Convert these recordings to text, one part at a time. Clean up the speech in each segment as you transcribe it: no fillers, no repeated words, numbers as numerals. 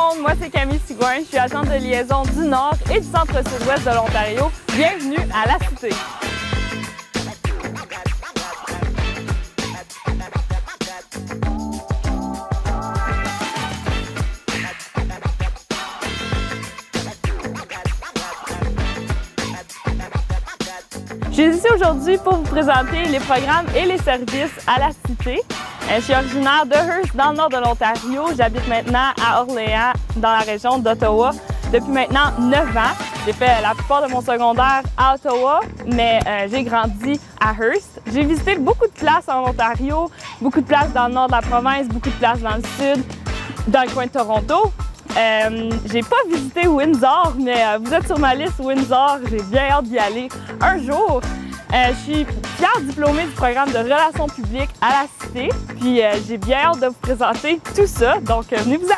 monde, moi c'est Camille Sigouin, je suis agente de liaison du Nord et du Centre-Sud-Ouest de l'Ontario. Bienvenue à La Cité. Je suis ici aujourd'hui pour vous présenter les programmes et les services à La Cité. Je suis originaire de Hearst, dans le nord de l'Ontario. J'habite maintenant à Orléans, dans la région d'Ottawa, depuis maintenant 9 ans. J'ai fait la plupart de mon secondaire à Ottawa, mais j'ai grandi à Hearst. J'ai visité beaucoup de places en Ontario, beaucoup de places dans le nord de la province, beaucoup de places dans le sud, dans le coin de Toronto. J'ai pas visité Windsor, mais vous êtes sur ma liste Windsor. J'ai bien hâte d'y aller un jour. Je suis fière diplômée du programme de relations publiques à La Cité, puis j'ai bien hâte de vous présenter tout ça, donc venez-vous-en!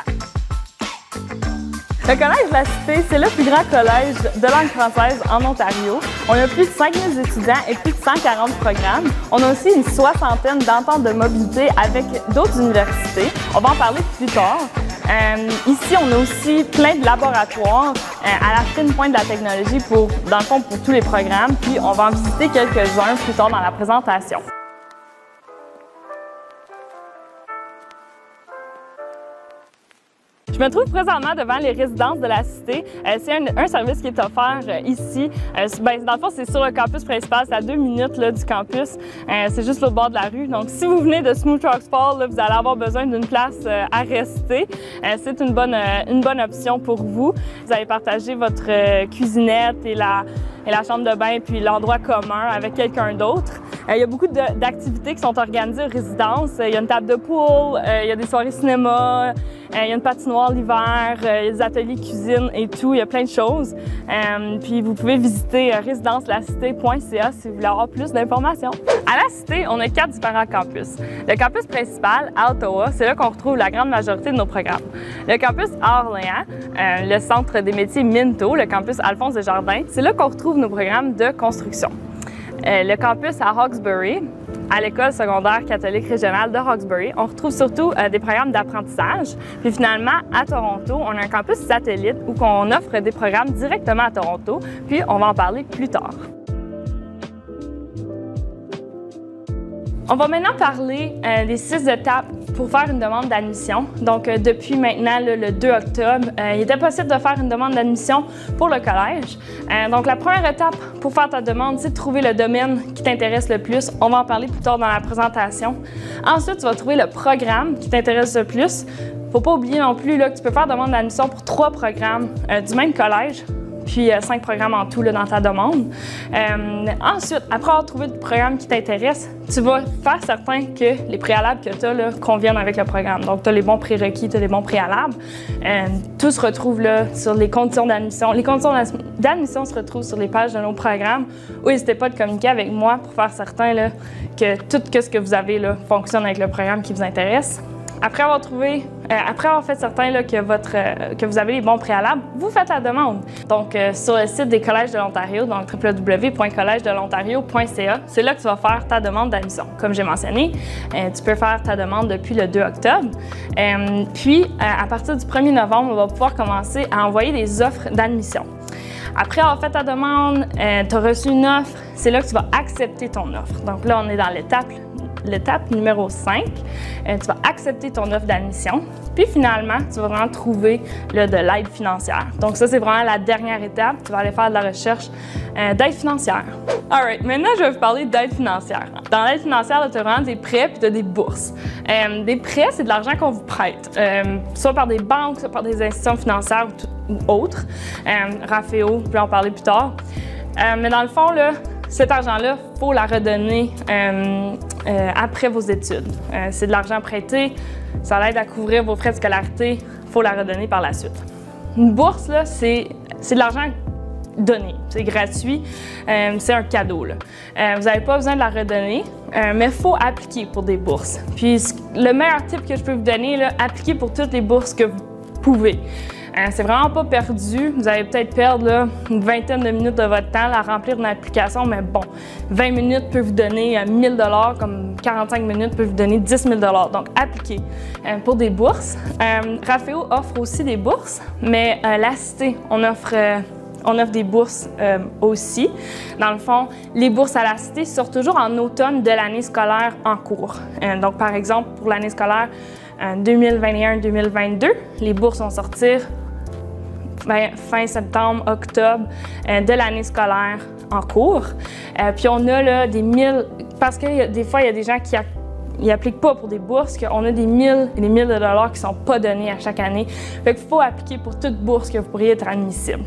Le Collège de La Cité, c'est le plus grand collège de langue française en Ontario. On a plus de 5000 étudiants et plus de 140 programmes. On a aussi une soixantaine d'ententes de mobilité avec d'autres universités. On va en parler plus tard. Ici, on a aussi plein de laboratoires à la fine pointe de la technologie dans le fond, pour tous les programmes. Puis, on va en visiter quelques-uns plus tard dans la présentation. Je me trouve présentement devant les résidences de La Cité. C'est un service qui est offert ici. Dans le fond, c'est sur le campus principal, c'est à 2 minutes là, du campus. C'est juste au bord de la rue. Donc, si vous venez de Smooth Rocks Falls, là, vous allez avoir besoin d'une place à rester. C'est une bonne option pour vous. Vous allez partager votre cuisinette et la chambre de bain, puis l'endroit commun avec quelqu'un d'autre. Il y a beaucoup d'activités qui sont organisées aux résidences. Il y a une table de pool, il y a des soirées cinéma, il y a une patinoire l'hiver, il y a des ateliers cuisine et tout. Il y a plein de choses. Puis vous pouvez visiter résidencelacité.ca si vous voulez avoir plus d'informations. À La Cité, on a 4 différents campus. Le campus principal à Ottawa, c'est là qu'on retrouve la grande majorité de nos programmes. Le campus à Orléans, le centre des métiers Minto, le campus Alphonse Desjardins, c'est là qu'on retrouve nos programmes de construction. Le campus à Hawkesbury, à l'école secondaire catholique régionale de Hawkesbury, on retrouve surtout des programmes d'apprentissage. Puis finalement, à Toronto, on a un campus satellite où on offre des programmes directement à Toronto, puis on va en parler plus tard. On va maintenant parler des 6 étapes pour faire une demande d'admission. Donc, depuis maintenant le 2 octobre, il était possible de faire une demande d'admission pour le collège. Donc, la première étape pour faire ta demande, c'est de trouver le domaine qui t'intéresse le plus. On va en parler plus tard dans la présentation. Ensuite, tu vas trouver le programme qui t'intéresse le plus. Faut pas oublier non plus là, que tu peux faire demande d'admission pour 3 programmes du même collège, puis 5 programmes en tout là, dans ta demande. Ensuite, après avoir trouvé le programme qui t'intéresse, tu vas faire certain que les préalables que tu as conviennent avec le programme. Donc, tu as les bons prérequis, tu as les bons préalables. Tout se retrouve là sur les conditions d'admission. Les conditions d'admission se retrouvent sur les pages de nos programmes. Ou n'hésitez pas à communiquer avec moi pour faire certain là, que tout ce que vous avez là, fonctionne avec le programme qui vous intéresse. Après avoir fait certain là, que vous avez les bons préalables, vous faites la demande. Donc, sur le site des Collèges de l'Ontario, donc www.collegedelontario.ca, c'est là que tu vas faire ta demande d'admission. Comme j'ai mentionné, tu peux faire ta demande depuis le 2 octobre. Puis, à partir du 1er novembre, on va pouvoir commencer à envoyer des offres d'admission. Après avoir fait ta demande, tu as reçu une offre, c'est là que tu vas accepter ton offre. Donc là, on est dans l'étape numéro 5. Tu vas accepter ton offre d'admission. Puis finalement, tu vas vraiment trouver de l'aide financière. Donc ça, c'est vraiment la dernière étape. Tu vas aller faire de la recherche d'aide financière. Alright, maintenant, je vais vous parler d'aide financière. Dans l'aide financière, tu as vraiment des prêts puis tu as des bourses. Des prêts, c'est de l'argent qu'on vous prête, soit par des banques, soit par des institutions financières ou autres. Raféo, je vais en parler plus tard. Mais dans le fond, là, cet argent-là, il faut la redonner après vos études. C'est de l'argent prêté, ça l'aide à couvrir vos frais de scolarité, il faut la redonner par la suite. Une bourse, là, c'est de l'argent donné, c'est gratuit, c'est un cadeau. Là. Vous n'avez pas besoin de la redonner, mais il faut appliquer pour des bourses. Puis le meilleur tip que je peux vous donner, là, appliquez pour toutes les bourses que vous pouvez. C'est vraiment pas perdu. Vous allez peut-être perdre là, une vingtaine de minutes de votre temps à remplir une application, mais bon, 20 minutes peut vous donner 1 000 $, comme 45 minutes peut vous donner 10 000 $. Donc, appliquez pour des bourses. Raféo offre aussi des bourses, mais la Cité, on offre des bourses aussi. Dans le fond, les bourses à la Cité sortent toujours en automne de l'année scolaire en cours. Donc, par exemple, pour l'année scolaire 2021-2022, les bourses vont sortir fin septembre, octobre de l'année scolaire en cours. Puis on a là, des 1000, parce que des fois, il y a des gens qui n'appliquent pas pour des bourses, qu'on a des 1000 et des 1000 $ qui ne sont pas donnés à chaque année. Fait qu'il faut appliquer pour toute bourse que vous pourriez être admissible.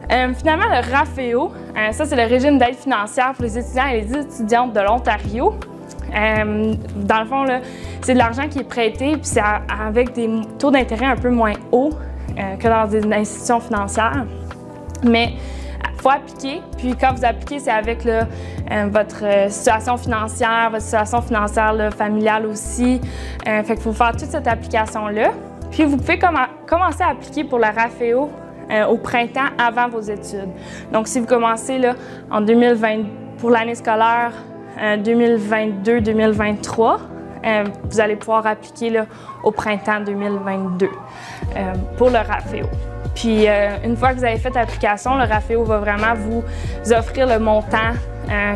Finalement, le Raféo, ça c'est le régime d'aide financière pour les étudiants et les étudiantes de l'Ontario. Dans le fond, c'est de l'argent qui est prêté, puis c'est avec des taux d'intérêt un peu moins hauts que dans des institutions financières. Mais il faut appliquer, puis quand vous appliquez, c'est avec votre situation financière là, familiale aussi. Fait qu'il faut faire toute cette application-là. Puis vous pouvez commencer à appliquer pour le Raféo au printemps avant vos études. Donc, si vous commencez là, en 2020 pour l'année scolaire 2022-2023, vous allez pouvoir appliquer là, au printemps 2022 pour le Raféo. Puis, une fois que vous avez fait l'application, le Raféo va vraiment vous offrir le montant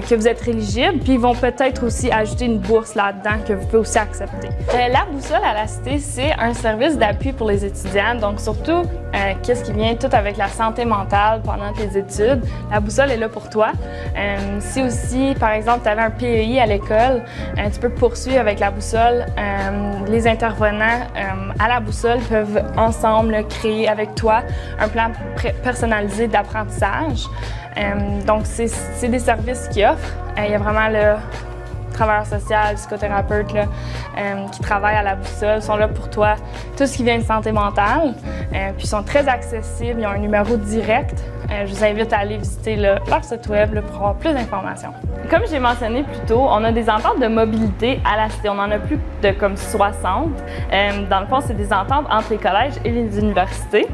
que vous êtes éligible, puis ils vont peut-être aussi ajouter une bourse là-dedans que vous pouvez aussi accepter. La boussole à la Cité, c'est un service d'appui pour les étudiants, donc surtout qu'est-ce qui vient tout avec la santé mentale pendant tes études. La boussole est là pour toi. Si aussi, par exemple, tu avais un PEI à l'école, tu peux poursuivre avec la boussole. Les intervenants à la boussole peuvent ensemble là, créer avec toi un plan personnalisé d'apprentissage. Donc, c'est des services qu'ils offrent. Il y a vraiment le travailleur social, psychothérapeute là, qui travaillent à la boussole. Ils sont là pour toi, tout ce qui vient de santé mentale. Puis ils sont très accessibles, ils ont un numéro direct. Je vous invite à aller visiter leur site web là, pour avoir plus d'informations. Comme j'ai mentionné plus tôt, on a des ententes de mobilité à la Cité. On en a plus de comme 60. Dans le fond, c'est des ententes entre les collèges et les universités.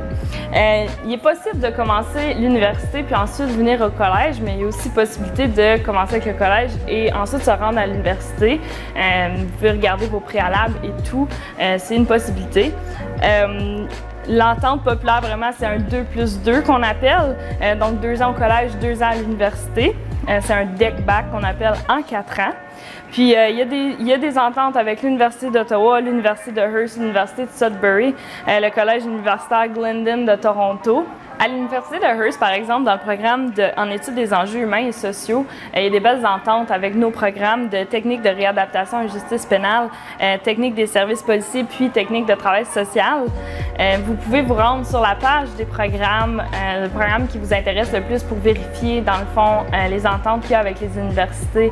Il est possible de commencer l'université puis ensuite venir au collège, mais il y a aussi possibilité de commencer avec le collège et ensuite se rendre à l'université. Vous pouvez regarder vos préalables et tout. C'est une possibilité. L'entente populaire, vraiment, c'est un 2+2 qu'on appelle. Donc, 2 ans au collège, 2 ans à l'université. C'est un deck-back qu'on appelle en 4 ans. Puis, il y a des ententes avec l'Université d'Ottawa, l'Université de Hearst, l'Université de Sudbury, le Collège universitaire Glendon de Toronto. À l'Université de Hearst, par exemple, dans le programme en études des enjeux humains et sociaux, il y a des belles ententes avec nos programmes de techniques de réadaptation et justice pénale, techniques des services policiers, puis techniques de travail social. Vous pouvez vous rendre sur la page des programmes, le programme qui vous intéresse le plus pour vérifier, dans le fond, les ententes qu'il y a avec les universités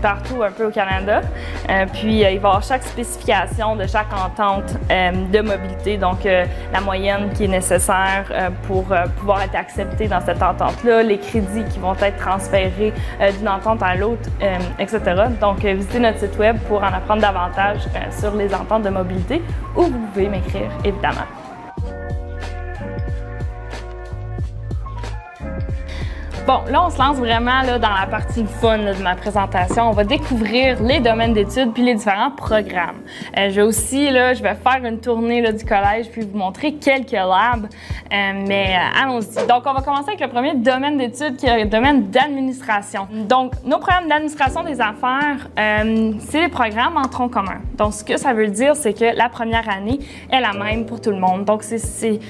partout un peu au Canada. Puis, il va y avoir chaque spécification de chaque entente de mobilité, donc la moyenne qui est nécessaire pour pouvoir être accepté dans cette entente-là, les crédits qui vont être transférés d'une entente à l'autre, etc. Donc, visitez notre site web pour en apprendre davantage sur les ententes de mobilité ou vous pouvez m'écrire, évidemment. Bon, là, on se lance vraiment là, dans la partie fun là, de ma présentation. On va découvrir les domaines d'études puis les différents programmes. Je vais faire une tournée là, du collège puis vous montrer quelques labs. Mais allons-y. Donc, on va commencer avec le premier domaine d'études qui est le domaine d'administration. Donc, nos programmes d'administration des affaires, c'est les programmes en tronc commun. Donc, ce que ça veut dire, c'est que la première année est la même pour tout le monde. Donc, c'est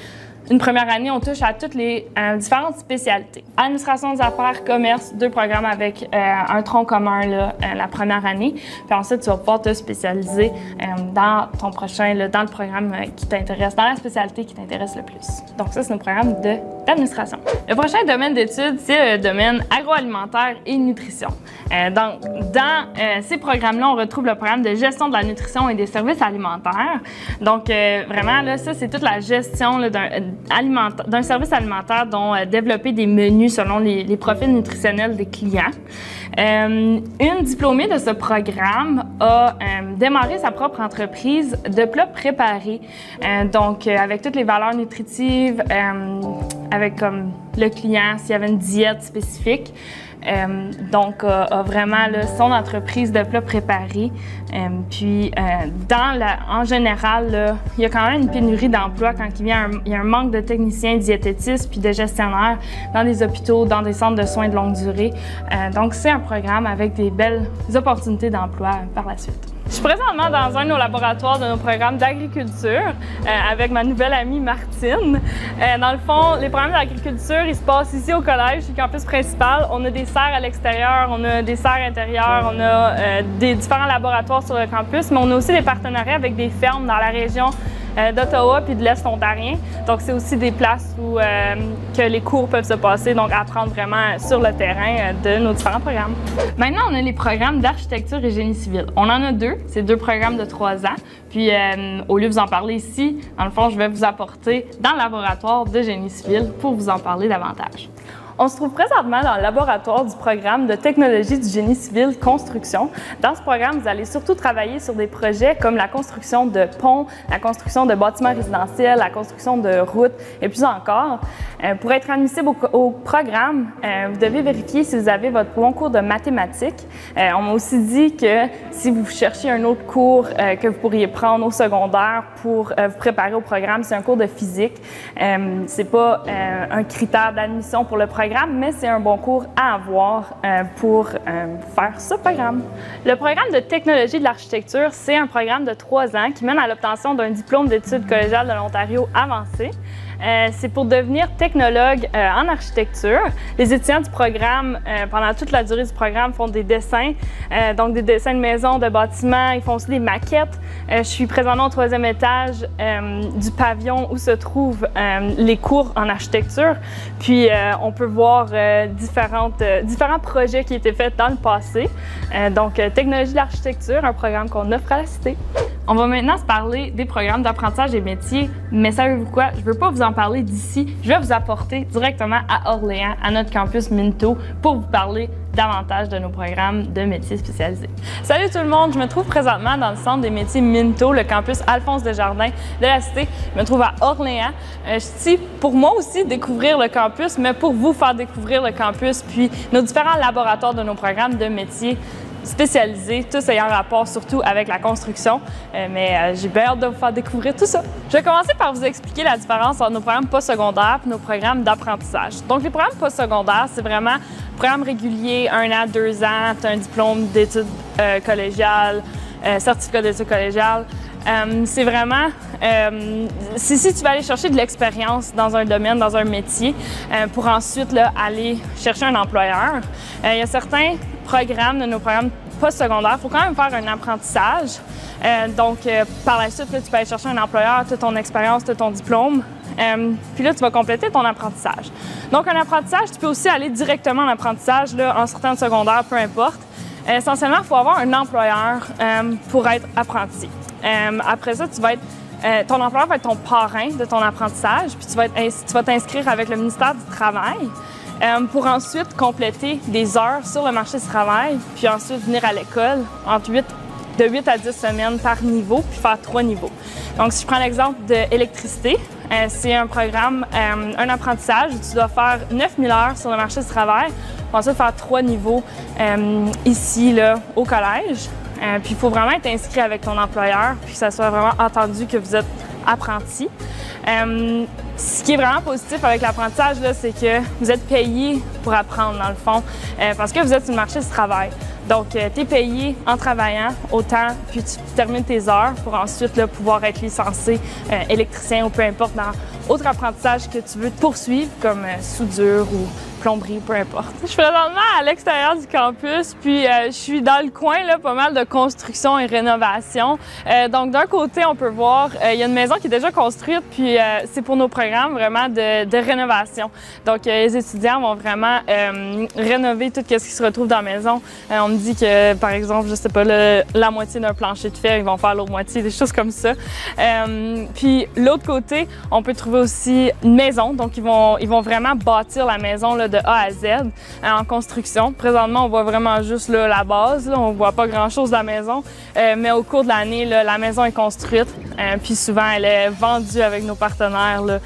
une première année, on touche à toutes les différentes spécialités. Administration des affaires, commerce, 2 programmes avec un tronc commun là, la première année. Puis ensuite, tu vas pouvoir te spécialiser dans ton prochain, là, dans le programme qui t'intéresse, dans la spécialité qui t'intéresse le plus. Donc ça, c'est nos programmes de d'administration. Le prochain domaine d'études, c'est le domaine agroalimentaire et nutrition. Dans ces programmes-là, on retrouve le programme de gestion de la nutrition et des services alimentaires. Donc, vraiment, là, ça, c'est toute la gestion d'un service alimentaire, dont développer des menus selon les profils nutritionnels des clients. Une diplômée de ce programme a démarré sa propre entreprise de plats préparés, donc avec toutes les valeurs nutritives, avec comme le client s'il y avait une diète spécifique. Donc, a vraiment là, son entreprise de plats préparés. Puis, en général, là, il y a quand même une pénurie d'emplois quand il y a un manque de techniciens, diététistes puis de gestionnaires dans les hôpitaux, dans des centres de soins de longue durée. Donc, c'est un programme avec des belles opportunités d'emploi par la suite. Je suis présentement dans un de nos laboratoires de nos programmes d'agriculture avec ma nouvelle amie Martine. Dans le fond, les programmes d'agriculture, ils se passent ici au collège, sur le campus principal. On a des serres à l'extérieur, on a des serres intérieures, on a des différents laboratoires sur le campus, mais on a aussi des partenariats avec des fermes dans la région d'Ottawa puis de l'Est ontarien. Donc, c'est aussi des places où que les cours peuvent se passer, donc apprendre vraiment sur le terrain de nos différents programmes. Maintenant, on a les programmes d'architecture et génie civil. On en a deux. C'est deux programmes de 3 ans. Puis, au lieu de vous en parler ici, dans le fond, je vais vous apporter dans le laboratoire de génie civil pour vous en parler davantage. On se trouve présentement dans le laboratoire du programme de technologie du génie civil construction. Dans ce programme, vous allez surtout travailler sur des projets comme la construction de ponts, la construction de bâtiments résidentiels, la construction de routes et plus encore. Pour être admissible au programme, vous devez vérifier si vous avez votre bon cours de mathématiques. On m'a aussi dit que si vous cherchez un autre cours que vous pourriez prendre au secondaire pour vous préparer au programme, c'est un cours de physique. C'est pas un critère d'admission pour le programme, mais c'est un bon cours à avoir pour faire ce programme. Le programme de technologie de l'architecture, c'est un programme de 3 ans qui mène à l'obtention d'un diplôme d'études collégiales de l'Ontario avancé. C'est pour devenir technologue en architecture. Les étudiants du programme, pendant toute la durée du programme, font des dessins, donc des dessins de maisons, de bâtiments. Ils font aussi des maquettes. Je suis présentement au 3e étage du pavillon où se trouvent les cours en architecture. Puis, on peut voir différents projets qui étaient faits dans le passé. Donc, technologie de l'architecture, un programme qu'on offre à la Cité. On va maintenant se parler des programmes d'apprentissage des métiers, mais savez-vous quoi? Je ne veux pas vous en parler d'ici, je vais vous apporter directement à Orléans, à notre campus Minto, pour vous parler davantage de nos programmes de métiers spécialisés. Salut tout le monde, je me trouve présentement dans le centre des métiers Minto, le campus Alphonse Desjardins de la Cité. Je me trouve à Orléans. Je suis ici pour moi aussi découvrir le campus, mais pour vous faire découvrir le campus, puis nos différents laboratoires de nos programmes de métiers spécialisés, tous ayant rapport surtout avec la construction, mais j'ai bien hâte de vous faire découvrir tout ça. Je vais commencer par vous expliquer la différence entre nos programmes postsecondaires et nos programmes d'apprentissage. Donc les programmes postsecondaires, c'est vraiment programme régulier, 1 an, 2 ans, tu as un diplôme d'études collégiales, certificat d'études collégiales. C'est vraiment, si tu vas aller chercher de l'expérience dans un domaine, dans un métier, pour ensuite là, aller chercher un employeur. Il y a certains programmes de nos programmes postsecondaires, il faut quand même faire un apprentissage. Donc, par la suite, là, tu peux aller chercher un employeur, tu as ton expérience, tu as ton diplôme. Puis là, tu vas compléter ton apprentissage. Donc, un apprentissage, tu peux aussi aller directement en apprentissage, là, en sortant de secondaire, peu importe. Essentiellement, il faut avoir un employeur pour être apprenti. Après ça, ton employeur va être ton parrain de ton apprentissage, puis tu vas t'inscrire avec le ministère du Travail pour ensuite compléter des heures sur le marché du travail, puis ensuite venir à l'école de 8 à 10 semaines par niveau, puis faire 3 niveaux. Donc, si je prends l'exemple de l'électricité, c'est un programme, un apprentissage où tu dois faire 9000 heures sur le marché du travail, puis ensuite faire 3 niveaux ici, là, au collège. Puis il faut vraiment être inscrit avec ton employeur, puis que ça soit vraiment entendu que vous êtes apprenti. Ce qui est vraiment positif avec l'apprentissage, c'est que vous êtes payé pour apprendre, dans le fond, parce que vous êtes sur le marché du travail. Donc, tu es payé en travaillant autant, puis tu termines tes heures pour ensuite là, pouvoir être licencié électricien ou peu importe dans autre apprentissage que tu veux poursuivre, comme soudure ou plomberie, peu importe. Je suis présentement à l'extérieur du campus, puis je suis dans le coin, là, pas mal de construction et rénovation. Donc d'un côté, on peut voir, il y a une maison qui est déjà construite, puis c'est pour nos programmes vraiment de rénovation. Donc les étudiants vont vraiment rénover tout ce qui se retrouve dans la maison. On me dit que, par exemple, je sais pas, la moitié d'un plancher de fer, ils vont faire l'autre moitié, des choses comme ça. Puis l'autre côté, on peut trouver aussi une maison. Donc ils vont vraiment bâtir la maison là, de A à Z en construction. Présentement, on voit vraiment juste là, la base. Là. On voit pas grand-chose de la maison. Mais au cours de l'année, la maison est construite. Puis souvent, elle est vendue avec nos partenaires là,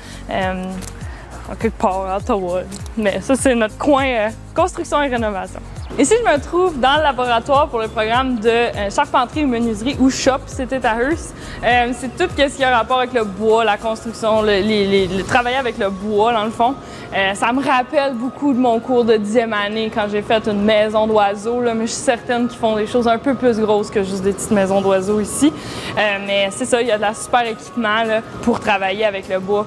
quelque part à Ottawa. Mais ça, c'est notre coin construction et rénovation. Ici, je me trouve dans le laboratoire pour le programme de charpenterie et menuiserie ou shop, c'était à Hearst. C'est tout ce qui a rapport avec le bois, la construction, le travailler avec le bois, dans le fond. Ça me rappelle beaucoup de mon cours de 10e année quand j'ai fait une maison d'oiseaux, mais je suis certaine qu'ils font des choses un peu plus grosses que juste des petites maisons d'oiseaux ici. Mais c'est ça, il y a de la super équipement là, pour travailler avec le bois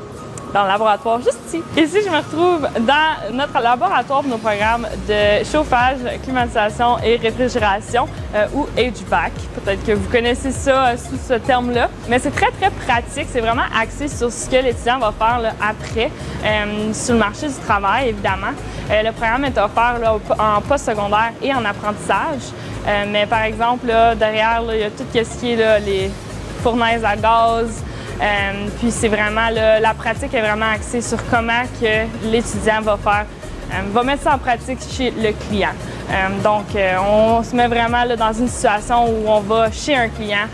dans le laboratoire juste ici. Ici, je me retrouve dans notre laboratoire pour nos programmes de chauffage, climatisation et réfrigération ou HVAC. Peut-être que vous connaissez ça sous ce terme-là, mais c'est très, très pratique. C'est vraiment axé sur ce que l'étudiant va faire là, après, sur le marché du travail, évidemment. Le programme est offert là, en postsecondaire et en apprentissage. Mais par exemple, là, derrière, là, il y a tout ce qui est là, les fournaises à gaz. Puis c'est vraiment, la pratique est vraiment axée sur comment que l'étudiant va mettre ça en pratique chez le client. Donc, on se met vraiment là, dans une situation où on va chez un client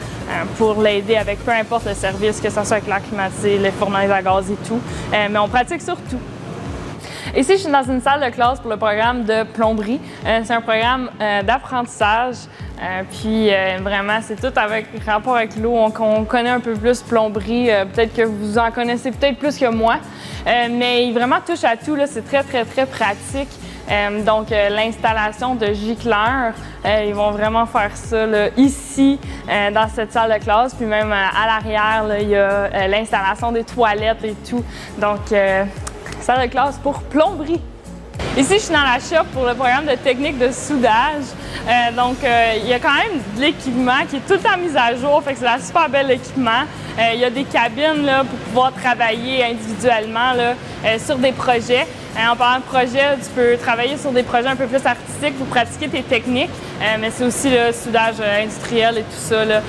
pour l'aider avec peu importe le service, que ce soit avec l'air climatisé, les fournaises à gaz et tout. Mais on pratique sur tout. Ici, je suis dans une salle de classe pour le programme de plomberie. C'est un programme d'apprentissage. Puis vraiment, c'est tout avec rapport avec l'eau. On connaît un peu plus plomberie. Peut-être que vous en connaissez peut-être plus que moi. Mais il vraiment touche à tout. C'est très, très, très pratique. Donc, l'installation de gicleurs, ils vont vraiment faire ça là, ici, dans cette salle de classe. Puis même à l'arrière, il y a l'installation des toilettes et tout. Donc, salle de classe pour plomberie. Ici, je suis dans la shop pour le programme de technique de soudage. Donc, il y a quand même de l'équipement qui est tout le temps mis à jour. Fait que c'est un super bel équipement. Il y a des cabines là, pour pouvoir travailler individuellement là, sur des projets. En parlant de projet, tu peux travailler sur des projets un peu plus artistiques pour pratiquer tes techniques, mais c'est aussi le soudage industriel et tout ça. Là.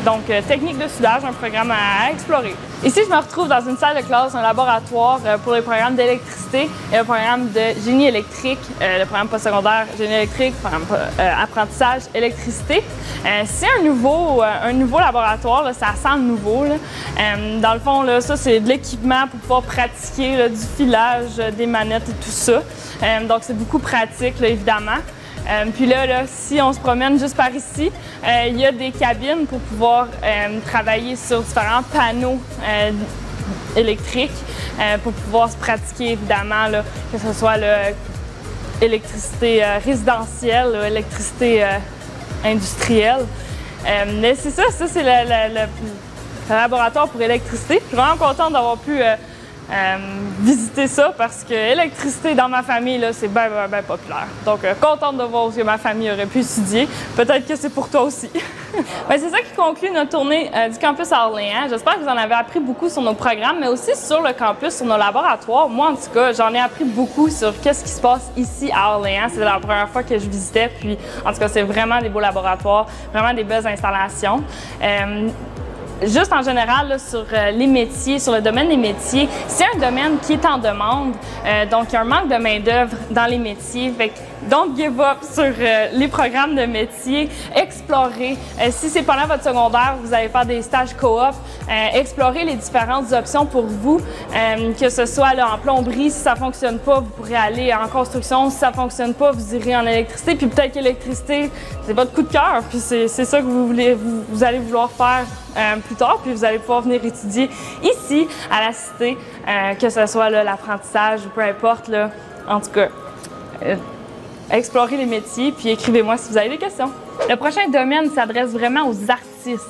Donc, technique de soudage, un programme à explorer. Ici, je me retrouve dans une salle de classe, un laboratoire pour les programmes d'électricité et un programme de génie électrique, le programme postsecondaire génie électrique, programme apprentissage électricité. C'est un nouveau laboratoire, là, ça semble nouveau. Là. Dans le fond, là, ça, c'est de l'équipement pour pouvoir pratiquer là, du filage, des manettes et tout ça. Donc, c'est beaucoup pratique, là, évidemment. Puis là, si on se promène juste par ici, il y a des cabines pour pouvoir travailler sur différents panneaux électriques pour pouvoir se pratiquer, évidemment, là, que ce soit l'électricité résidentielle, l'électricité industrielle. Mais c'est ça c'est le laboratoire pour électricité. Je suis vraiment contente d'avoir pu visiter ça parce que l'électricité dans ma famille, c'est bien populaire. Donc, contente de voir ce que ma famille aurait pu étudier. Peut-être que c'est pour toi aussi. C'est ça qui conclut notre tournée du campus à Orléans. J'espère que vous en avez appris beaucoup sur nos programmes, mais aussi sur le campus, sur nos laboratoires. Moi, en tout cas, j'en ai appris beaucoup sur qu'est-ce qui se passe ici à Orléans. C'est la première fois que je visitais, puis en tout cas, c'est vraiment des beaux laboratoires, vraiment des belles installations. Juste en général, là, sur les métiers, sur le domaine des métiers, c'est un domaine qui est en demande. Donc, il y a un manque de main-d'œuvre dans les métiers. Fait que don't give up sur les programmes de métiers. Explorez. Si c'est pendant votre secondaire, vous allez faire des stages coop. Explorez les différentes options pour vous. Que ce soit là, en plomberie, si ça ne fonctionne pas, vous pourrez aller en construction. Si ça ne fonctionne pas, vous irez en électricité. Puis peut-être qu'électricité, c'est votre coup de cœur. Puis c'est ça que vous allez vouloir faire plus tard, puis vous allez pouvoir venir étudier ici, à la Cité, que ce soit l'apprentissage ou peu importe. Là. En tout cas, explorez les métiers, puis écrivez-moi si vous avez des questions. Le prochain domaine s'adresse vraiment aux artistes.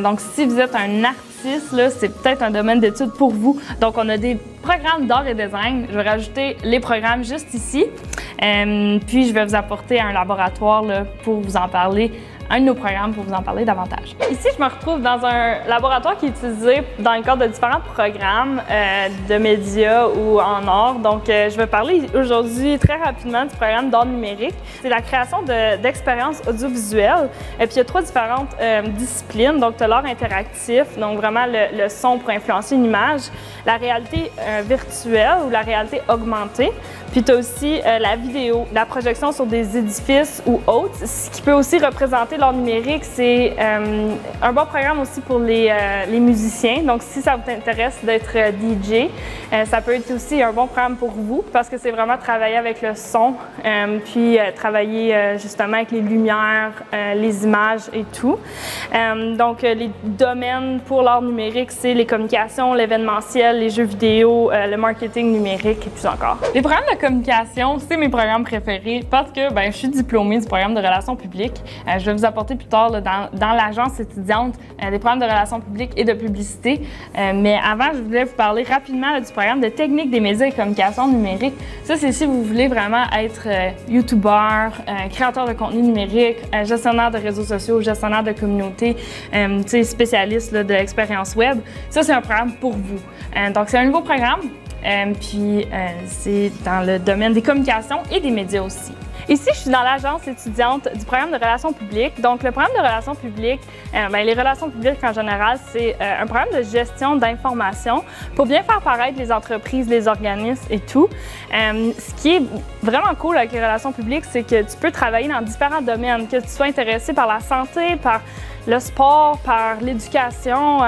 Donc, si vous êtes un artiste, 6, c'est peut-être un domaine d'études pour vous. Donc, on a des programmes d'art et design. Je vais rajouter les programmes juste ici. Puis, je vais vous apporter un laboratoire là, pour vous en parler, un de nos programmes pour vous en parler davantage. Ici, je me retrouve dans un laboratoire qui est utilisé dans le cadre de différents programmes de médias ou en art. Donc, je vais parler aujourd'hui très rapidement du programme d'art numérique. C'est la création d'expériences audiovisuelles. Et puis, il y a 3 différentes disciplines. Donc, tu as l'art interactif, donc vraiment le son pour influencer une image, la réalité virtuelle ou la réalité augmentée. Puis, tu as aussi la vidéo, la projection sur des édifices ou autres, ce qui peut aussi représenter l'art numérique. C'est un bon programme aussi pour les musiciens. Donc, si ça vous intéresse d'être DJ, ça peut être aussi un bon programme pour vous parce que c'est vraiment travailler avec le son, puis travailler justement avec les lumières, les images et tout. Donc, les domaines pour l'art numérique, c'est les communications, l'événementiel, les jeux vidéo, le marketing numérique et plus encore. Les programmes de communication, c'est mes programmes préférés parce que je suis diplômée du programme de relations publiques. Je vais vous apporter plus tard là, dans l'agence étudiante des programmes de relations publiques et de publicité. Mais avant, je voulais vous parler rapidement là, du programme de technique des médias et communications numériques. Ça, c'est si vous voulez vraiment être youtubeur, créateur de contenu numérique, gestionnaire de réseaux sociaux, gestionnaire de communauté, spécialiste là, de l'expérience web. Ça, c'est un programme pour vous. Donc, c'est un nouveau programme. Puis, c'est dans le domaine des communications et des médias aussi. Ici, je suis dans l'agence étudiante du programme de relations publiques. Donc, le programme de relations publiques, les relations publiques en général, c'est un programme de gestion d'informations pour bien faire paraître les entreprises, les organismes et tout. Ce qui est vraiment cool avec les relations publiques, c'est que tu peux travailler dans différents domaines, que tu sois intéressé par la santé, par le sport, par l'éducation,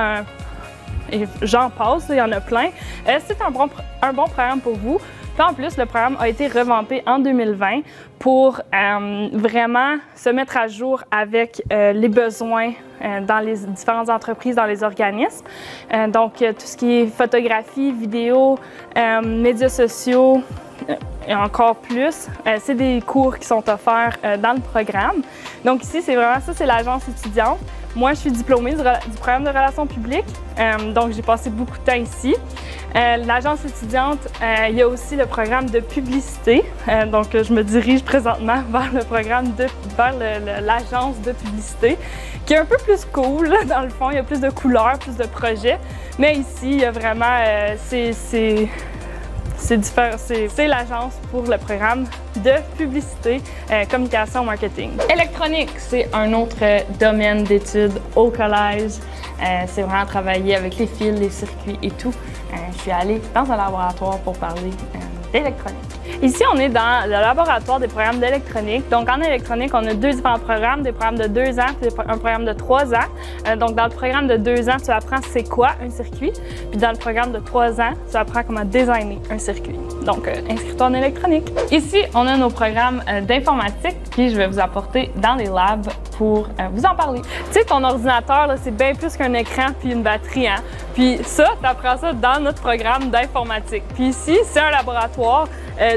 et j'en passe, il y en a plein. C'est un bon programme pour vous. Puis en plus, le programme a été revampé en 2020 pour vraiment se mettre à jour avec les besoins dans les différentes entreprises, dans les organismes. Donc, tout ce qui est photographie, vidéo, médias sociaux, et encore plus, c'est des cours qui sont offerts dans le programme. Donc ici, c'est vraiment ça, c'est l'agence étudiante. Moi, je suis diplômée du programme de relations publiques, donc j'ai passé beaucoup de temps ici. L'agence étudiante, il y a aussi le programme de publicité, donc je me dirige présentement vers le programme vers l'agence de publicité, qui est un peu plus cool, dans le fond, il y a plus de couleurs, plus de projets, mais ici, il y a vraiment, c'est l'agence pour le programme de publicité, communication, marketing. Électronique, c'est un autre domaine d'études au collège. C'est vraiment travailler avec les fils, les circuits et tout. Je suis allée dans un laboratoire pour parler d'électronique. Ici, on est dans le laboratoire des programmes d'électronique. Donc, en électronique, on a 2 différents programmes, des programmes de 2 ans et un programme de 3 ans. Donc, dans le programme de 2 ans, tu apprends c'est quoi un circuit. Puis, dans le programme de 3 ans, tu apprends comment designer un circuit. Donc, inscris-toi en électronique. Ici, on a nos programmes d'informatique, puis je vais vous apporter dans les labs pour vous en parler. Tu sais, ton ordinateur, c'est bien plus qu'un écran puis une batterie, hein? Puis ça, tu apprends ça dans notre programme d'informatique. Puis ici, c'est un laboratoire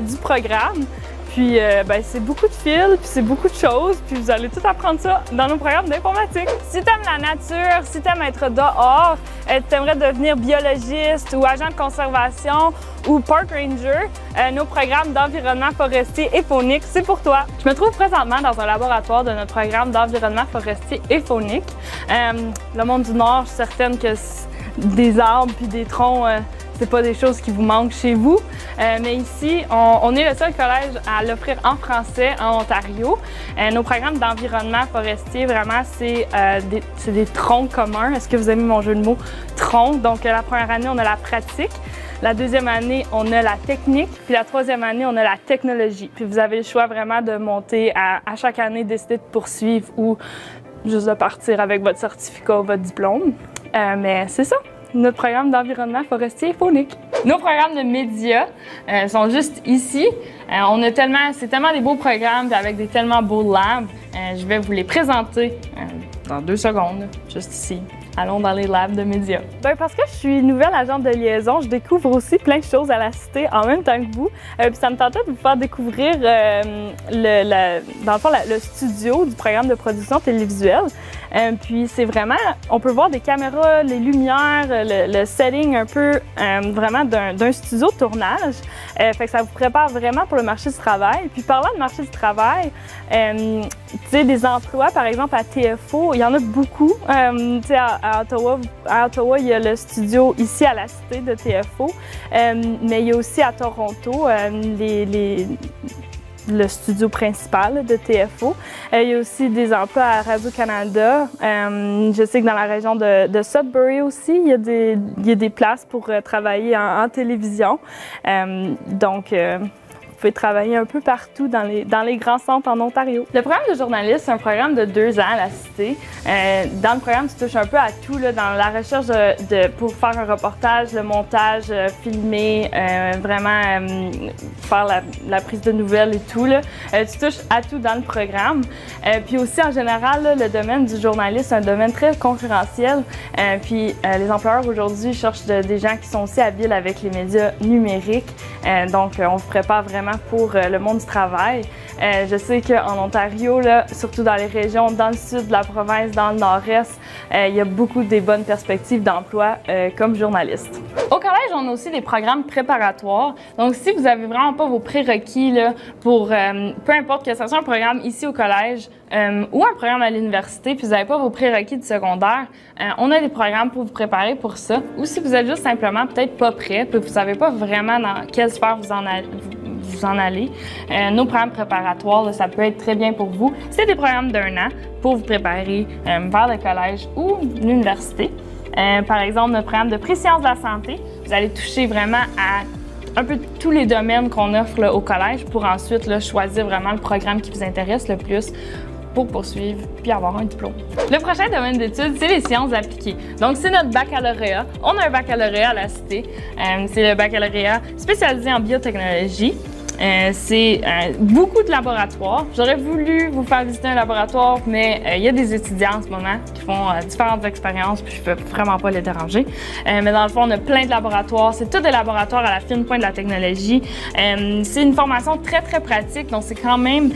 du programme. Puis c'est beaucoup de fils, puis c'est beaucoup de choses, puis vous allez tout apprendre ça dans nos programmes d'informatique. Si tu aimes la nature, si tu aimes être dehors, tu aimerais devenir biologiste ou agent de conservation ou park ranger, nos programmes d'environnement forestier et faunique, c'est pour toi. Je me trouve présentement dans un laboratoire de notre programme d'environnement forestier et faunique. Le monde du Nord, je suis certaine que des arbres puis des troncs, c'est pas des choses qui vous manquent chez vous. Mais ici, on est le seul collège à l'offrir en français en Ontario. Nos programmes d'environnement forestier, vraiment, c'est des troncs communs. Est-ce que vous aimez mon jeu de mots? Troncs. Donc, la première année, on a la pratique. La deuxième année, on a la technique. Puis la troisième année, on a la technologie. Puis vous avez le choix vraiment de monter à chaque année, décider de poursuivre ou juste de partir avec votre certificat ou votre diplôme. Mais c'est ça, notre programme d'environnement forestier et faunique. Nos programmes de médias sont juste ici. C'est tellement des beaux programmes puis avec des tellement beaux labs. Je vais vous les présenter dans 2 secondes, juste ici. Allons dans les labs de médias. Parce que je suis nouvelle agente de liaison, je découvre aussi plein de choses à la cité en même temps que vous. Puis ça me tentait de vous faire découvrir dans le fond, le studio du programme de production télévisuelle. Puis c'est vraiment, on peut voir des caméras, les lumières, le setting un peu vraiment d'un studio de tournage. Fait que ça vous prépare vraiment pour le marché du travail. Puis parlant de marché du travail, tu sais, des emplois, par exemple à TFO, il y en a beaucoup. Tu sais, à Ottawa, il y a le studio ici à la Cité de TFO, mais il y a aussi à Toronto le studio principal de TFO. Il y a aussi des emplois à Radio-Canada. Je sais que dans la région de Sudbury aussi, il y a des places pour travailler en télévision. Donc, vous pouvez travailler un peu partout dans les grands centres en Ontario. Le programme de journaliste, c'est un programme de 2 ans à la Cité. Dans le programme, tu touches un peu à tout, là, dans la recherche pour faire un reportage, le montage, filmer, vraiment faire la prise de nouvelles et tout. Là. Tu touches à tout dans le programme. Puis aussi, en général, là, le domaine du journaliste, c'est un domaine très concurrentiel. Puis les employeurs aujourd'hui cherchent des gens qui sont aussi habiles avec les médias numériques. Donc, on vous prépare vraiment pour le monde du travail. Je sais qu'en Ontario, là, surtout dans les régions, dans le sud de la province, dans le nord-est, il y a beaucoup des bonnes perspectives d'emploi comme journaliste. Au collège, on a aussi des programmes préparatoires. Donc, si vous n'avez vraiment pas vos prérequis là, pour peu importe que ce soit un programme ici au collège ou un programme à l'université, puis vous n'avez pas vos prérequis du secondaire, on a des programmes pour vous préparer pour ça. Ou si vous êtes juste simplement peut-être pas prêt, puis vous ne savez pas vraiment dans quelle sphère vous en allez. Nos programmes préparatoires, là, ça peut être très bien pour vous. C'est des programmes d'1 an pour vous préparer vers le collège ou l'université. Par exemple, notre programme de préscience de la santé, vous allez toucher vraiment à un peu tous les domaines qu'on offre là, au collège pour ensuite là, choisir vraiment le programme qui vous intéresse le plus pour poursuivre puis avoir un diplôme. Le prochain domaine d'études, c'est les sciences appliquées. Donc, c'est notre baccalauréat. On a un baccalauréat à la Cité. C'est le baccalauréat spécialisé en biotechnologie. C'est beaucoup de laboratoires. J'aurais voulu vous faire visiter un laboratoire, mais il y a des étudiants en ce moment qui font différentes expériences, puis je ne peux vraiment pas les déranger. Mais dans le fond, on a plein de laboratoires. C'est tous des laboratoires à la fine pointe de la technologie. C'est une formation très, très pratique, donc c'est quand même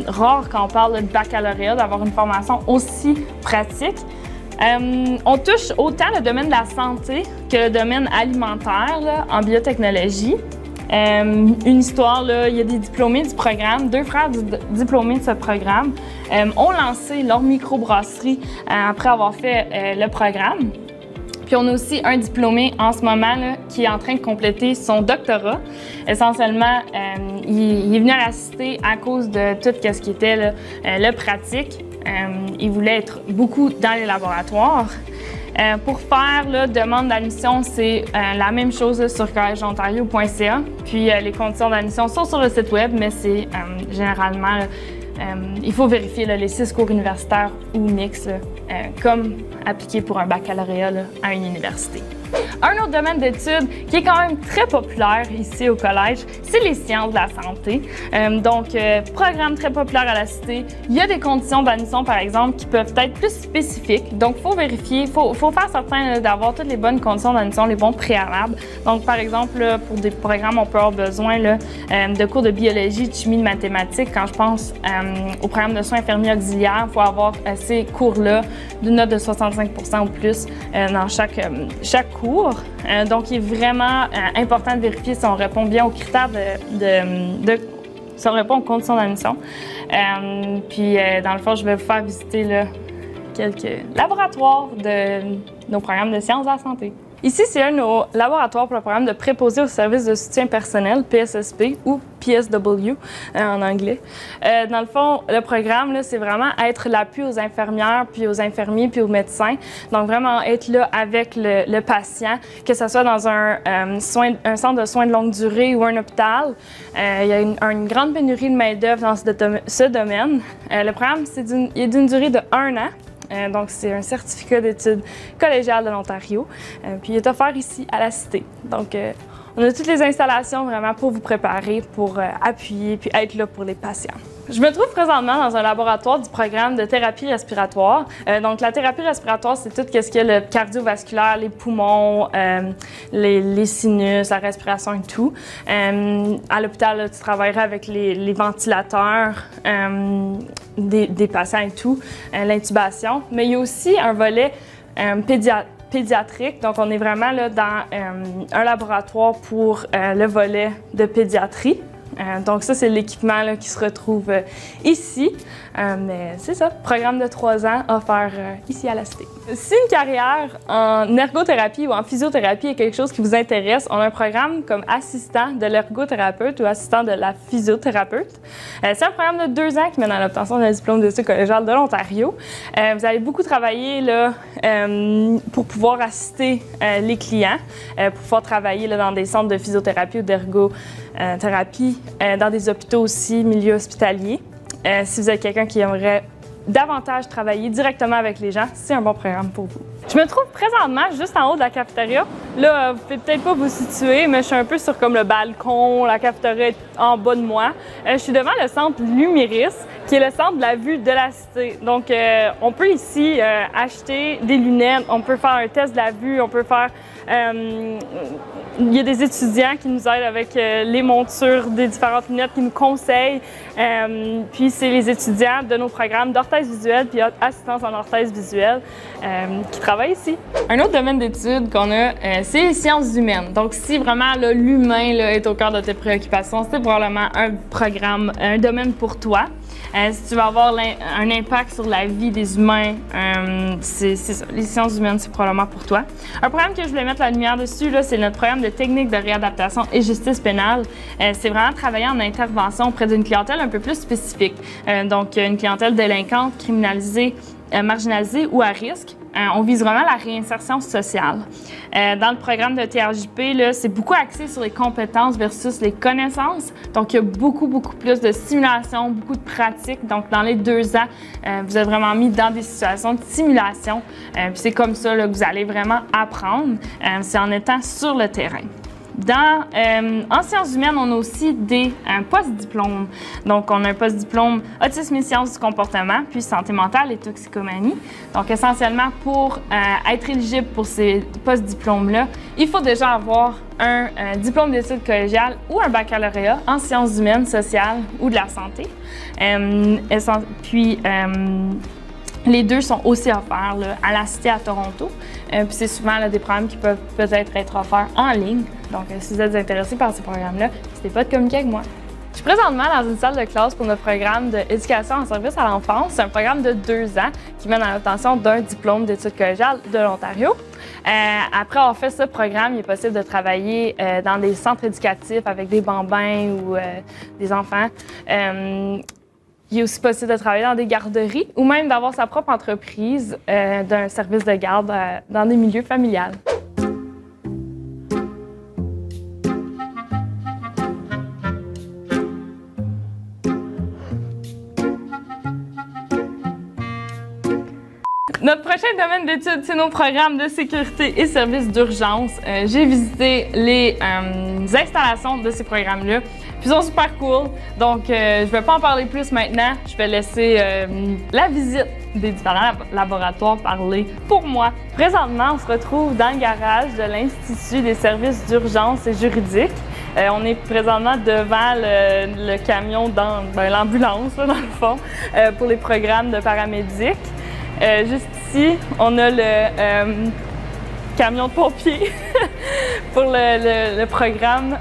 rare quand on parle de baccalauréat d'avoir une formation aussi pratique. On touche autant le domaine de la santé que le domaine alimentaire là, en biotechnologie. Une histoire, là, il y a des diplômés du programme, 2 frères diplômés de ce programme ont lancé leur microbrasserie après avoir fait le programme. Puis on a aussi un diplômé en ce moment là, qui est en train de compléter son doctorat. Essentiellement, il est venu à la Cité à cause de tout ce qui était là, le pratique. Il voulait être beaucoup dans les laboratoires. Pour faire la demande d'admission, c'est la même chose sur collegeontario.ca. Puis les conditions d'admission sont sur le site web, mais c'est généralement, il faut vérifier là, les 6 cours universitaires ou mixtes, comme appliqué pour un baccalauréat là, à une université. Un autre domaine d'études qui est quand même très populaire ici au collège, c'est les sciences de la santé. Donc, programme très populaire à la Cité. Il y a des conditions d'admission, par exemple, qui peuvent être plus spécifiques. Donc, il faut vérifier, il faut faire certain d'avoir toutes les bonnes conditions d'admission, les bons préalables. Donc, par exemple, là, pour des programmes, on peut avoir besoin là, de cours de biologie, de chimie, de mathématiques. Quand je pense au programme de soins infirmiers auxiliaires, il faut avoir ces cours-là d'une note de 65% ou plus dans chaque cours. Donc, il est vraiment important de vérifier si on répond bien aux critères si on répond aux conditions d'admission. Puis, dans le fond, je vais vous faire visiter là, quelques laboratoires de nos programmes de sciences de la santé. Ici, c'est un de nos laboratoires pour le programme de préposé aux services de soutien personnel, PSSP ou PSW en anglais. Dans le fond, le programme, c'est vraiment être l'appui aux infirmières, puis aux infirmiers, puis aux médecins. Donc, vraiment être là avec le patient, que ce soit dans un centre de soins de longue durée ou un hôpital. Il y a une grande pénurie de main-d'œuvre dans ce domaine. Le programme, il est d'une durée de 1 an. Donc, c'est un certificat d'études collégiales de l'Ontario. Puis, il est offert ici, à la Cité. Donc, On a toutes les installations vraiment pour vous préparer, pour appuyer puis être là pour les patients. Je me trouve présentement dans un laboratoire du programme de thérapie respiratoire. Donc, la thérapie respiratoire, c'est tout ce qui est le cardiovasculaire, les poumons, les sinus, la respiration et tout. À l'hôpital, tu travailleras avec les ventilateurs des patients et tout, l'intubation. Mais il y a aussi un volet pédiatrique. Donc, on est vraiment là dans un laboratoire pour le volet de pédiatrie. Donc ça, c'est l'équipement qui se retrouve ici. Mais c'est ça, programme de 3 ans offert ici à la Cité. Si une carrière en ergothérapie ou en physiothérapie est quelque chose qui vous intéresse, on a un programme comme assistant de l'ergothérapeute ou assistant de la physiothérapeute. C'est un programme de 2 ans qui mène à l'obtention d'un diplôme d'études collégiales de l'Ontario. Vous allez beaucoup travailler là, pour pouvoir assister les clients, pour pouvoir travailler là, dans des centres de physiothérapie ou d'ergothérapie, dans des hôpitaux aussi, milieu hospitalier. Si vous êtes quelqu'un qui aimerait davantage travailler directement avec les gens, c'est un bon programme pour vous. Je me trouve présentement juste en haut de la cafétéria. Là, vous ne pouvez peut-être pas vous situer, mais je suis un peu sur comme le balcon, la cafétéria est en bas de moi. Je suis devant le centre Lumiris, qui est le centre de la vue de la Cité. Donc, on peut ici acheter des lunettes, on peut faire un test de la vue, on peut faire... il y a des étudiants qui nous aident avec les montures des différentes lunettes, qui nous conseillent. Puis c'est les étudiants de nos programmes d'orthèse visuelle puis assistance en orthèse visuelle qui travaillent ici. Un autre domaine d'études qu'on a, c'est les sciences humaines. Donc si vraiment l'humain est au cœur de tes préoccupations, c'est probablement un programme, un domaine pour toi. Si tu veux avoir un impact sur la vie des humains, c'est ça. Les sciences humaines, c'est probablement pour toi. Un programme que je voulais mettre la lumière dessus, c'est notre programme de technique de réadaptation et justice pénale. C'est vraiment travailler en intervention auprès d'une clientèle un peu plus spécifique. Donc, une clientèle délinquante, criminalisée, marginalisée ou à risque. On vise vraiment la réinsertion sociale. Dans le programme de TRJP, c'est beaucoup axé sur les compétences versus les connaissances. Donc, il y a beaucoup plus de simulation, beaucoup de pratique. Donc, dans les 2 ans, vous êtes vraiment mis dans des situations de simulation. Puis c'est comme ça que vous allez vraiment apprendre. C'est en étant sur le terrain. En sciences humaines, on a aussi des post-diplômes. Donc, on a un post-diplôme autisme et sciences du comportement, puis santé mentale et toxicomanie. Donc, essentiellement, pour être éligible pour ces post-diplômes-là, il faut déjà avoir un diplôme d'études collégiales ou un baccalauréat en sciences humaines, sociales ou de la santé. Les 2 sont aussi offerts à la Cité à Toronto. Puis c'est souvent des programmes qui peuvent peut-être être offerts en ligne. Donc, si vous êtes intéressé par ces programmes-là, n'hésitez pas à communiquer avec moi. Je suis présentement dans une salle de classe pour notre programme d'éducation en service à l'enfance. C'est un programme de 2 ans qui mène à l'obtention d'un diplôme d'études collégiales de l'Ontario. Après avoir fait ce programme, il est possible de travailler dans des centres éducatifs avec des bambins ou des enfants. Il est aussi possible de travailler dans des garderies ou même d'avoir sa propre entreprise d'un service de garde dans des milieux familiales. Notre prochain domaine d'études, c'est nos programmes de sécurité et services d'urgence. J'ai visité les installations de ces programmes-là. Puis ils sont super cool. Donc, je ne vais pas en parler plus maintenant. Je vais laisser la visite des différents laboratoires parler pour moi. Présentement, on se retrouve dans le garage de l'Institut des services d'urgence et juridique. On est présentement devant le camion, l'ambulance, dans le fond, pour les programmes de paramédics. Juste ici, on a le camion de pompiers pour le programme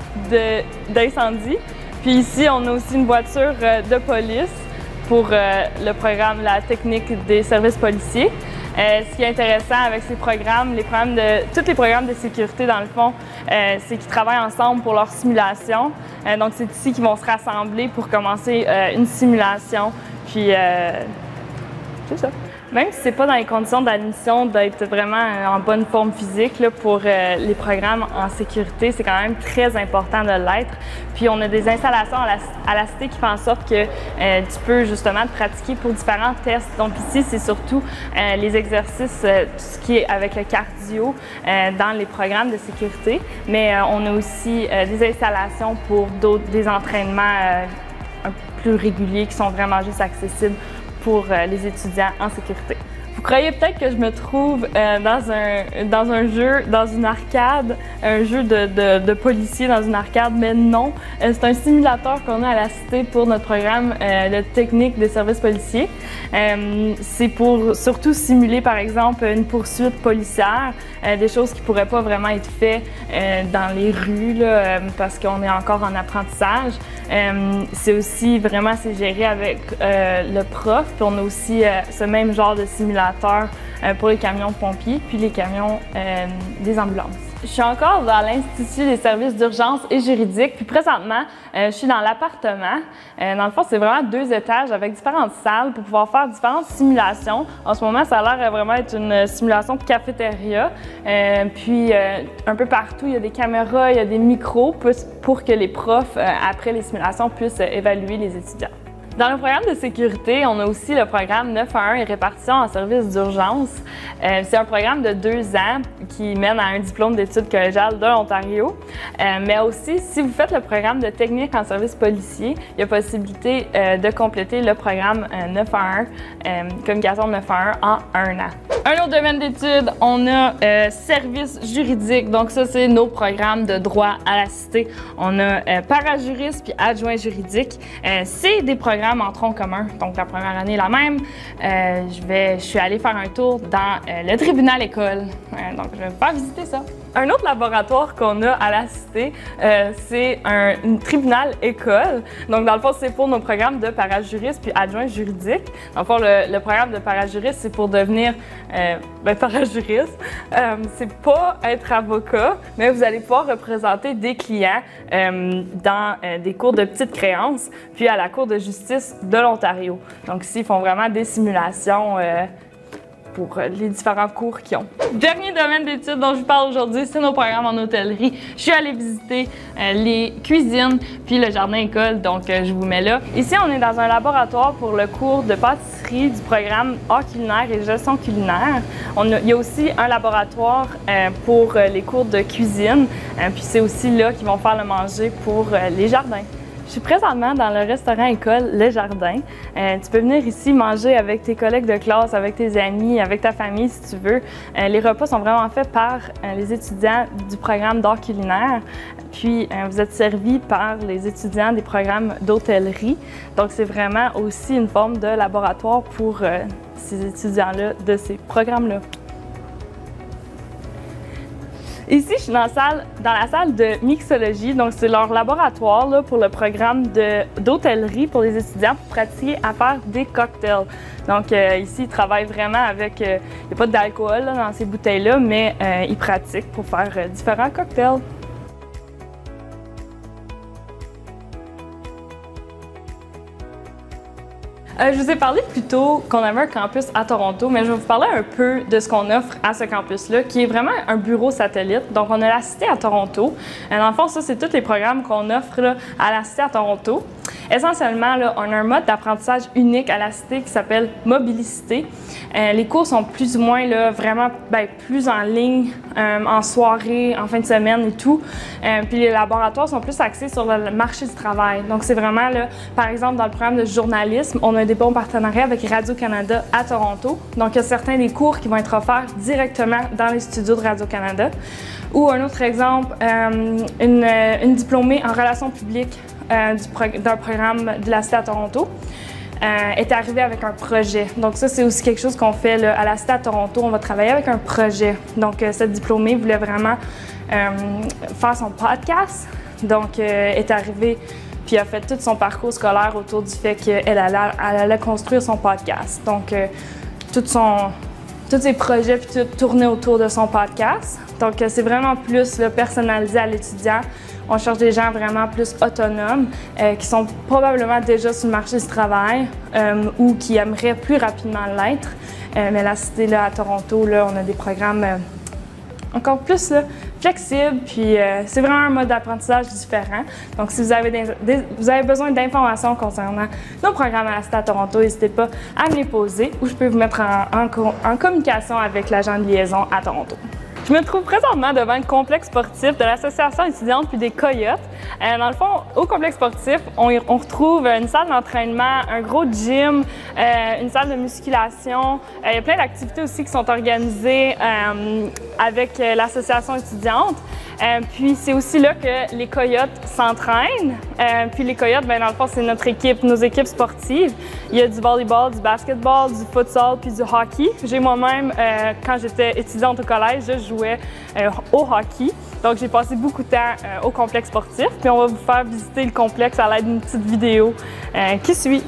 d'incendie. Puis ici, on a aussi une voiture de police pour le programme, la technique des services policiers. Ce qui est intéressant avec ces programmes, tous les programmes de sécurité, dans le fond, c'est qu'ils travaillent ensemble pour leur simulation. Donc, c'est ici qu'ils vont se rassembler pour commencer une simulation. Puis, c'est ça. Même si c'est pas dans les conditions d'admission d'être vraiment en bonne forme physique là, pour les programmes en sécurité, c'est quand même très important de l'être. Puis on a des installations à la cité qui font en sorte que tu peux justement te pratiquer pour différents tests. Donc ici, c'est surtout les exercices, tout ce qui est avec le cardio dans les programmes de sécurité. Mais on a aussi des installations pour des entraînements plus réguliers qui sont vraiment juste accessibles pour les étudiants en sécurité. Vous croyez peut-être que je me trouve dans un jeu, dans une arcade, un jeu de policier dans une arcade, mais non. C'est un simulateur qu'on a à la cité pour notre programme de technique des services policiers. C'est pour surtout simuler, par exemple, une poursuite policière, des choses qui ne pourraient pas vraiment être faites dans les rues, là, parce qu'on est encore en apprentissage. C'est aussi vraiment, c'est géré avec le prof, puis on a aussi ce même genre de simulateur pour les camions de pompiers puis les camions des ambulances. Je suis encore dans l'Institut des services d'urgence et juridique, puis présentement, je suis dans l'appartement. Dans le fond, c'est vraiment 2 étages avec différentes salles pour pouvoir faire différentes simulations. En ce moment, ça a l'air vraiment être une simulation de cafétéria. Puis, un peu partout, il y a des caméras, il y a des micros pour que les profs, après les simulations, puissent évaluer les étudiants. Dans le programme de sécurité, on a aussi le programme 911 et répartition en service d'urgence. C'est un programme de 2 ans qui mène à un diplôme d'études collégiales de l'Ontario. Mais aussi, si vous faites le programme de technique en service policier, il y a possibilité de compléter le programme 911, communication 911 en 1 an. Un autre domaine d'études, on a service juridique. Donc ça, c'est nos programmes de droit à la cité. On a parajuriste puis adjoint juridique. C'est des programmes en tronc commun. Donc, la première année est la même. Je suis allée faire un tour dans le tribunal école. Donc, je vais vous faire visiter ça. Un autre laboratoire qu'on a à la cité, c'est un tribunal école. Donc, dans le fond, c'est pour nos programmes de parajuriste puis adjoint juridique. Dans le fond, le programme de parajuriste, c'est pour devenir parajuriste. C'est pas être avocat, mais vous allez pouvoir représenter des clients dans des cours de petites créances, puis à la Cour de justice de l'Ontario. Donc, ici, ils font vraiment des simulations pour les différents cours qu'ils ont. Dernier domaine d'études dont je vous parle aujourd'hui, c'est nos programmes en hôtellerie. Je suis allée visiter les cuisines puis le jardin école, donc je vous mets là. Ici, on est dans un laboratoire pour le cours de pâtisserie du programme art culinaire et gestion culinaire. Il y a aussi un laboratoire pour les cours de cuisine, puis c'est aussi là qu'ils vont faire le manger pour les jardins. Je suis présentement dans le restaurant école Les Jardins. Tu peux venir ici manger avec tes collègues de classe, avec tes amis, avec ta famille si tu veux. Les repas sont vraiment faits par les étudiants du programme d'art culinaire. Puis vous êtes servis par les étudiants des programmes d'hôtellerie. Donc c'est vraiment aussi une forme de laboratoire pour ces étudiants-là de ces programmes-là. Ici, je suis dans la salle de mixologie, donc c'est leur laboratoire là, pour le programme d'hôtellerie pour les étudiants pour pratiquer à faire des cocktails. Donc ici, ils travaillent vraiment avec, il n'y a pas d'alcool dans ces bouteilles-là, mais ils pratiquent pour faire différents cocktails. Je vous ai parlé plus tôt qu'on avait un campus à Toronto, mais je vais vous parler un peu de ce qu'on offre à ce campus-là, qui est vraiment un bureau satellite. Donc, on a la Cité à Toronto. Dans le fond, ça, c'est tous les programmes qu'on offre là, à la Cité à Toronto. Essentiellement, là, on a un mode d'apprentissage unique à la Cité qui s'appelle Mobilicité. Les cours sont plus ou moins là, vraiment plus en ligne, en soirée, en fin de semaine et tout. Puis les laboratoires sont plus axés sur le marché du travail. Donc, c'est vraiment, là, par exemple, dans le programme de journalisme, on a des bons partenariats avec Radio-Canada à Toronto. Donc, il y a certains des cours qui vont être offerts directement dans les studios de Radio-Canada. Ou un autre exemple, une diplômée en relations publiques d'un programme de la Cité à Toronto est arrivée avec un projet. Donc ça, c'est aussi quelque chose qu'on fait là, à la Cité à Toronto. On va travailler avec un projet. Donc cette diplômée voulait vraiment faire son podcast. Donc est arrivée puis a fait tout son parcours scolaire autour du fait qu'elle allait construire son podcast. Donc tous ses projets puis tout tourner autour de son podcast. Donc c'est vraiment plus là, personnalisé à l'étudiant On cherche des gens vraiment plus autonomes, qui sont probablement déjà sur le marché du travail ou qui aimeraient plus rapidement l'être. Mais la Cité, là, à Toronto, là, on a des programmes encore plus là, flexibles, puis c'est vraiment un mode d'apprentissage différent. Donc, si vous avez besoin d'informations concernant nos programmes à la Cité à Toronto, n'hésitez pas à me les poser ou je peux vous mettre en communication avec l'agent de liaison à Toronto. Je me trouve présentement devant le complexe sportif de l'Association étudiante puis des Coyotes. Dans le fond, au complexe sportif, on retrouve une salle d'entraînement, un gros gym, une salle de musculation. Il y a plein d'activités aussi qui sont organisées avec l'association étudiante. Puis c'est aussi là que les Coyotes s'entraînent. Puis les Coyotes, bien, dans le fond, c'est notre équipe, nos équipes sportives. Il y a du volleyball, du basketball, du futsal puis du hockey. J'ai moi-même, quand j'étais étudiante au collège, je jouais au hockey. Donc j'ai passé beaucoup de temps au complexe sportif. Puis on va vous faire visiter le complexe à l'aide d'une petite vidéo qui suit.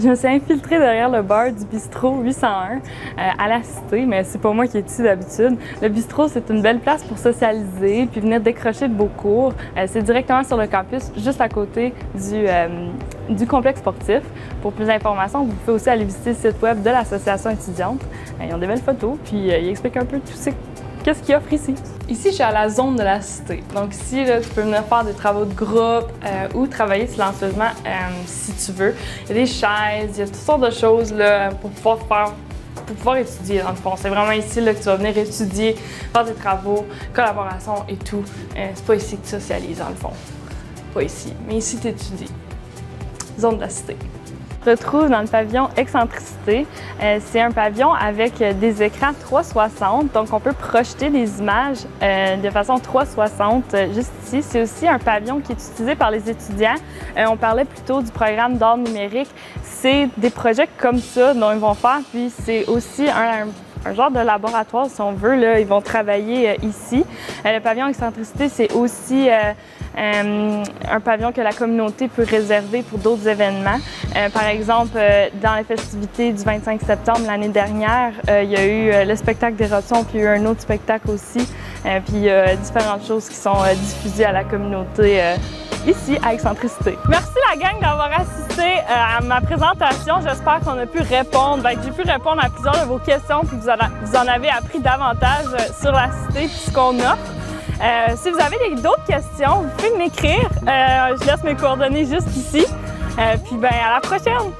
Je me suis infiltrée derrière le bar du bistrot 801 à la Cité, mais c'est pas moi qui est ici d'habitude. Le bistrot, c'est une belle place pour socialiser puis venir décrocher de beaux cours. C'est directement sur le campus, juste à côté du complexe sportif. Pour plus d'informations, vous pouvez aussi aller visiter le site web de l'association étudiante. Ils ont des belles photos, puis ils expliquent un peu tout qu'est-ce qu'ils offrent ici. Ici, je suis à la zone de la Cité. Donc ici, là, tu peux venir faire des travaux de groupe ou travailler silencieusement si tu veux. Il y a des chaises, il y a toutes sortes de choses là, pour pouvoir étudier dans le fond. C'est vraiment ici là, que tu vas venir étudier, faire des travaux, collaboration et tout. C'est pas ici que tu socialises dans le fond. Pas ici, mais ici tu étudies. Zone de la Cité. On se retrouve dans le pavillon Excentricité. C'est un pavillon avec des écrans 360, donc on peut projeter des images de façon 360 juste ici. C'est aussi un pavillon qui est utilisé par les étudiants. On parlait plutôt du programme d'art numérique. C'est des projets comme ça dont ils vont faire, puis c'est aussi un genre de laboratoire, si on veut. Là, ils vont travailler ici. Le pavillon Excentricité, c'est aussi un pavillon que la communauté peut réserver pour d'autres événements. Par exemple, dans les festivités du 25 septembre l'année dernière, il y a eu le spectacle d'Éruption, puis il y a eu un autre spectacle aussi. Puis il y a différentes choses qui sont diffusées à la communauté ici à Excentricité. Merci la gang d'avoir assisté à ma présentation. J'espère qu'on a pu répondre, que j'ai pu répondre à plusieurs de vos questions puis que vous en avez appris davantage sur la Cité et ce qu'on offre. Si vous avez d'autres questions, vous pouvez m'écrire. Je laisse mes coordonnées juste ici. Puis ben à la prochaine!